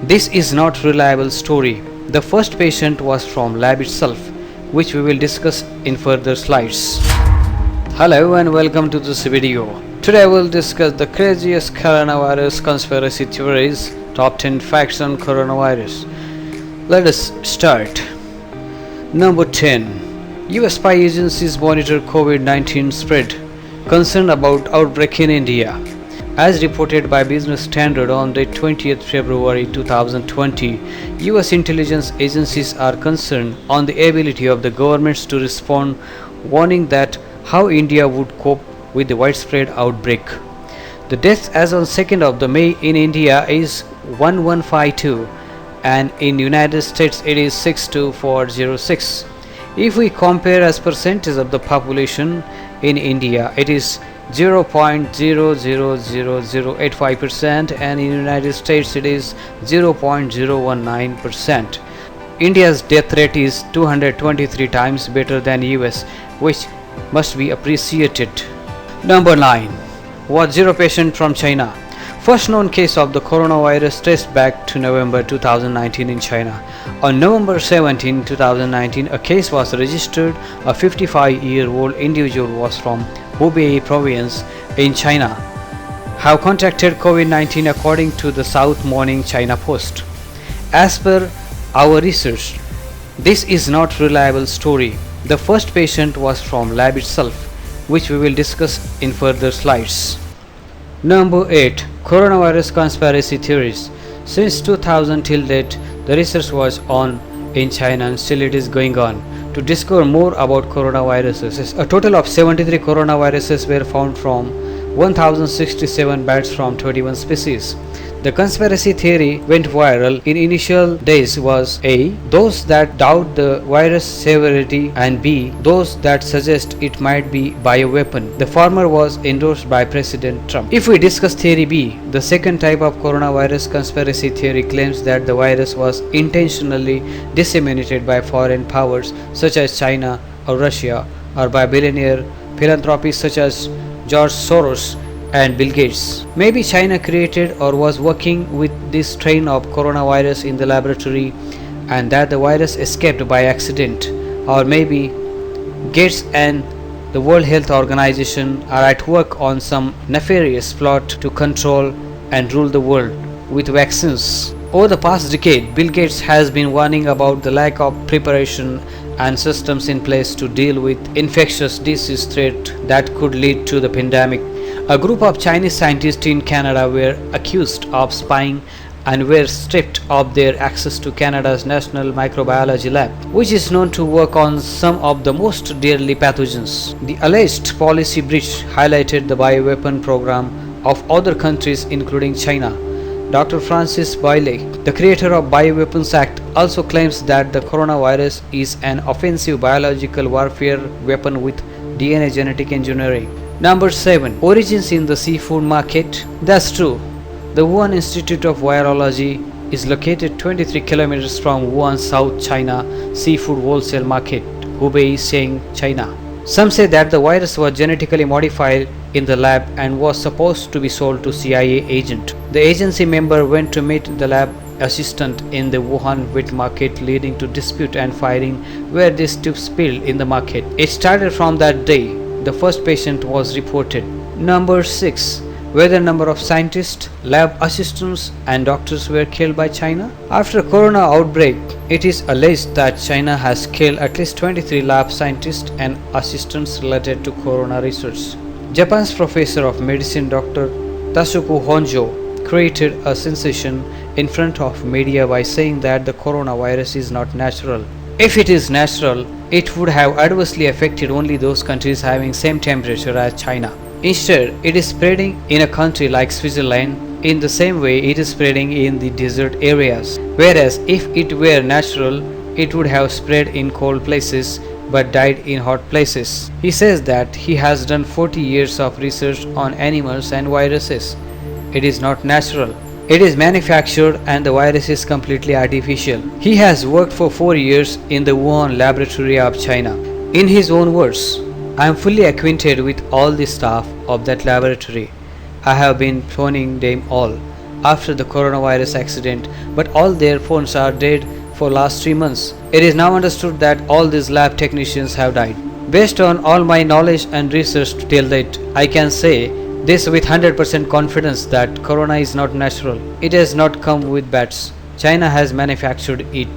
This is not reliable story. The first patient was from lab itself, which we will discuss in further slides. Hello and welcome to this video. Today we will discuss the craziest coronavirus conspiracy theories, top 10 facts on coronavirus. Let us start. Number 10. US spy agencies monitor COVID-19 spread. Concerned about outbreak in India. As reported by Business Standard on the 20th February 2020, US intelligence agencies are concerned on the ability of the governments to respond, warning that how India would cope with the widespread outbreak. The deaths as on 2nd of May in India is 1152 and in United States it is 62406. If we compare as percentage of the population in India, it is 0.000085% and in United States it is 0.019%. India's death rate is 223 times better than US, which must be appreciated. Number 9. Was zero patient from China. First known case of the coronavirus traced back to November 2019 in China. On November 17, 2019, a case was registered. A 55-year-old individual was from Hubei province in China, have contracted COVID-19 according to the South Morning China Post. As per our research, this is not reliable story. The first patient was from lab itself, which we will discuss in further slides. Number 8. Coronavirus conspiracy theories. Since 2000 till date, the research was on in China and still it is going on. To discover more about coronaviruses, a total of 73 coronaviruses were found from 1067 bats from 21 species. The conspiracy theory went viral in initial days was A. Those that doubt the virus severity and B. Those that suggest it might be bioweapon. The former was endorsed by President Trump. If we discuss theory B, the second type of coronavirus conspiracy theory claims that the virus was intentionally disseminated by foreign powers such as China or Russia or by billionaire philanthropists such as George Soros and Bill Gates. Maybe China created or was working with this strain of coronavirus in the laboratory and that the virus escaped by accident. Or maybe Gates and the World Health Organization are at work on some nefarious plot to control and rule the world with vaccines. Over the past decade, Bill Gates has been warning about the lack of preparation and systems in place to deal with infectious disease threat that could lead to the pandemic. A group of Chinese scientists in Canada were accused of spying and were stripped of their access to Canada's National Microbiology Lab, which is known to work on some of the most deadly pathogens. The alleged policy breach highlighted the bioweapon program of other countries including China. Dr. Francis Boyle, the creator of Bioweapons Act, also claims that the coronavirus is an offensive biological warfare weapon with DNA genetic engineering. Number 7. Origins in the seafood market. That's true. The Wuhan Institute of Virology is located 23 kilometers from Wuhan, South China seafood wholesale market, Hubei, China. Some say that the virus was genetically modified in the lab and was supposed to be sold to CIA agent. The agency member went to meet the lab assistant in the Wuhan wet market, leading to dispute and firing where this tube spilled in the market. It started from that day. The first patient was reported. Number 6. Whether number of scientists, lab assistants and doctors were killed by China. After corona outbreak, it is alleged that China has killed at least 23 lab scientists and assistants related to corona research. Japan's professor of medicine Dr. Tasuku Honjo created a sensation in front of media by saying that the coronavirus is not natural. If it is natural, it would have adversely affected only those countries having same temperature as China. Instead, it is spreading in a country like Switzerland in the same way it is spreading in the desert areas. Whereas if it were natural, it would have spread in cold places but died in hot places. He says that he has done 40 years of research on animals and viruses. It is not natural. It is manufactured and the virus is completely artificial. He has worked for 4 years in the Wuhan laboratory of China. In his own words, I am fully acquainted with all the staff of that laboratory. I have been phoning them all. after the coronavirus accident, but all their phones are dead for last 3 months. It is now understood that all these lab technicians have died. Based on all my knowledge and research till date, I can say this with 100% confidence that corona is not natural. It has not come with bats. China has manufactured it.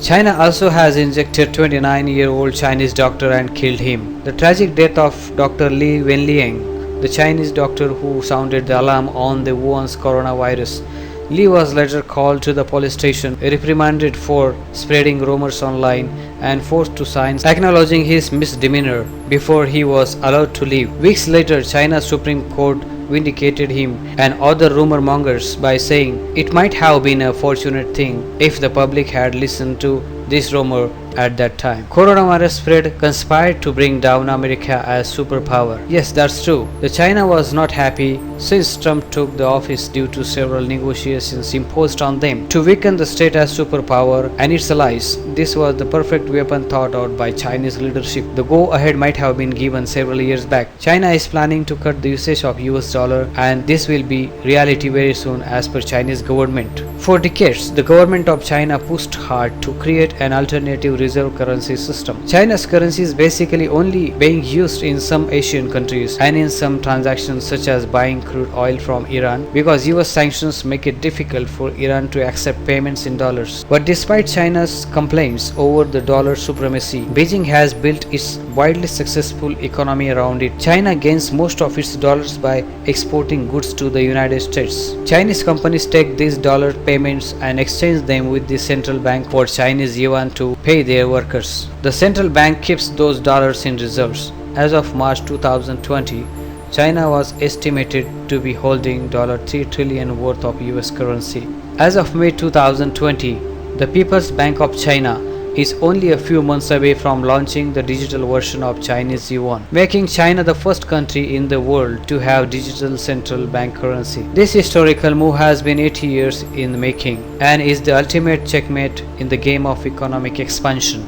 China also has injected 29-year-old Chinese doctor and killed him. The tragic death of Dr. Li Wenliang, the Chinese doctor who sounded the alarm on the Wuhan's coronavirus. Li was later called to the police station, reprimanded for spreading rumors online, and forced to sign acknowledging his misdemeanor before he was allowed to leave. Weeks later, China's Supreme Court vindicated him and other rumor mongers by saying it might have been a fortunate thing if the public had listened to this rumor at that time. Coronavirus spread conspired to bring down America as superpower. Yes, that's true. The China was not happy since Trump took the office due to several negotiations imposed on them to weaken the state as superpower and its allies. This was the perfect weapon thought out by Chinese leadership. The go-ahead might have been given several years back. China is planning to cut the usage of US dollar, and this will be reality very soon as per Chinese government. For decades, the government of China pushed hard to create an alternative reserve currency system. China's currency is basically only being used in some Asian countries and in some transactions such as buying crude oil from Iran, because US sanctions make it difficult for Iran to accept payments in dollars. But despite China's complaints over the dollar supremacy, Beijing has built its widely successful economy around it. China gains most of its dollars by exporting goods to the United States. Chinese companies take these dollar payments and exchange them with the central bank for Chinese yuan to pay their workers. The central bank keeps those dollars in reserves. As of March 2020, China was estimated to be holding $3 trillion worth of US currency. As of May 2020, the People's Bank of China is only a few months away from launching the digital version of Chinese yuan, making China the first country in the world to have digital central bank currency. This historical move has been 80 years in the making and is the ultimate checkmate in the game of economic expansion.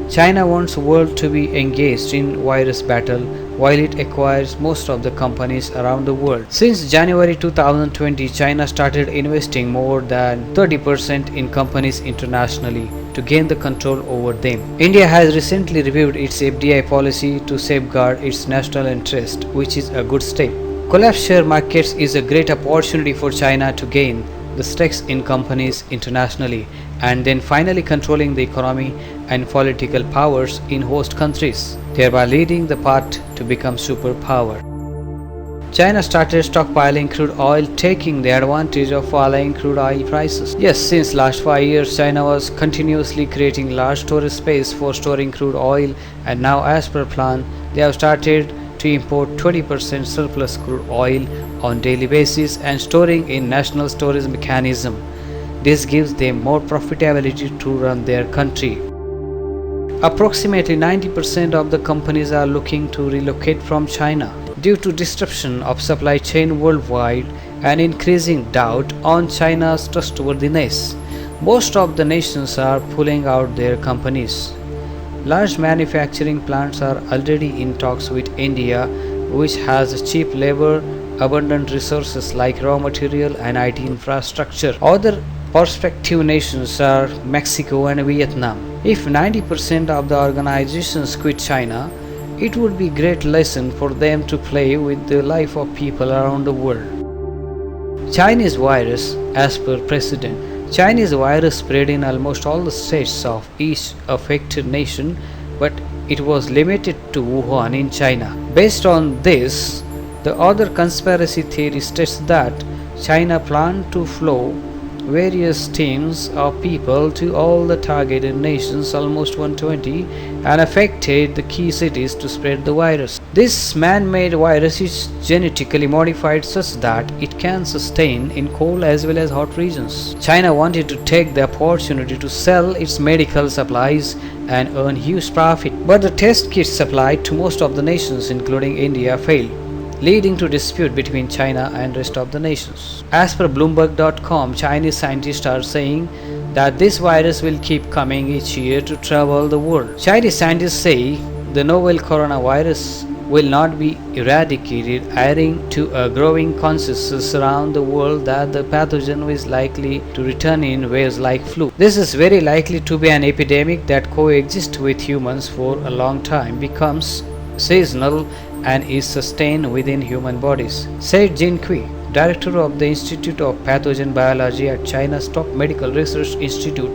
China wants the world to be engaged in virus battle while it acquires most of the companies around the world. Since January 2020, China started investing more than 30% in companies internationally to gain the control over them. India has recently reviewed its FDI policy to safeguard its national interest, which is a good step. Collapsed share markets is a great opportunity for China to gain the stakes in companies internationally and then finally controlling the economy and political powers in host countries, thereby leading the path to become superpower. China started stockpiling crude oil, taking the advantage of falling crude oil prices. Yes, since last 5 years, China was continuously creating large storage space for storing crude oil, and now as per plan, they have started to import 20% surplus crude oil on daily basis and storing in national storage mechanism. This gives them more profitability to run their country. Approximately 90% of the companies are looking to relocate from China due to disruption of supply chain worldwide and increasing doubt on China's trustworthiness. Most of the nations are pulling out their companies. Large manufacturing plants are already in talks with India, which has cheap labor, abundant resources like raw material and IT infrastructure. Other prospective nations are Mexico and Vietnam. If 90% of the organizations quit China, it would be a great lesson for them to play with the life of people around the world. Chinese virus, as per President. Chinese virus spread in almost all the states of each affected nation, but it was limited to Wuhan in China. Based on this, the other conspiracy theory states that China planned to flow various teams of people to all the targeted nations, almost 120, and affected the key cities to spread the virus. This man-made virus is genetically modified such that it can sustain in cold as well as hot regions. China wanted to take the opportunity to sell its medical supplies and earn huge profit, but the test kits supplied to most of the nations, including India, failed, leading to dispute between China and rest of the nations. As per Bloomberg.com, Chinese scientists are saying that this virus will keep coming each year to travel the world. Chinese scientists say the novel coronavirus will not be eradicated, adding to a growing consensus around the world that the pathogen is likely to return in waves like flu. This is very likely to be an epidemic that coexists with humans for a long time, becomes seasonal, and is sustained within human bodies, said Jin Kui, director of the Institute of Pathogen Biology at China's top medical research institute,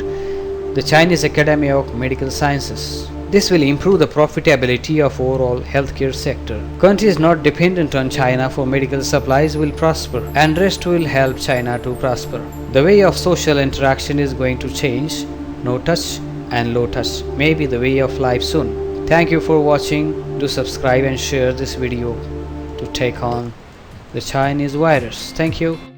the Chinese Academy of Medical Sciences. This will improve the profitability of overall healthcare sector. Countries not dependent on China for medical supplies will prosper, and rest will help China to prosper. The way of social interaction is going to change. No touch and low touch may be the way of life soon. Thank you for watching. Do subscribe and share this video to take on the Chinese virus. Thank you.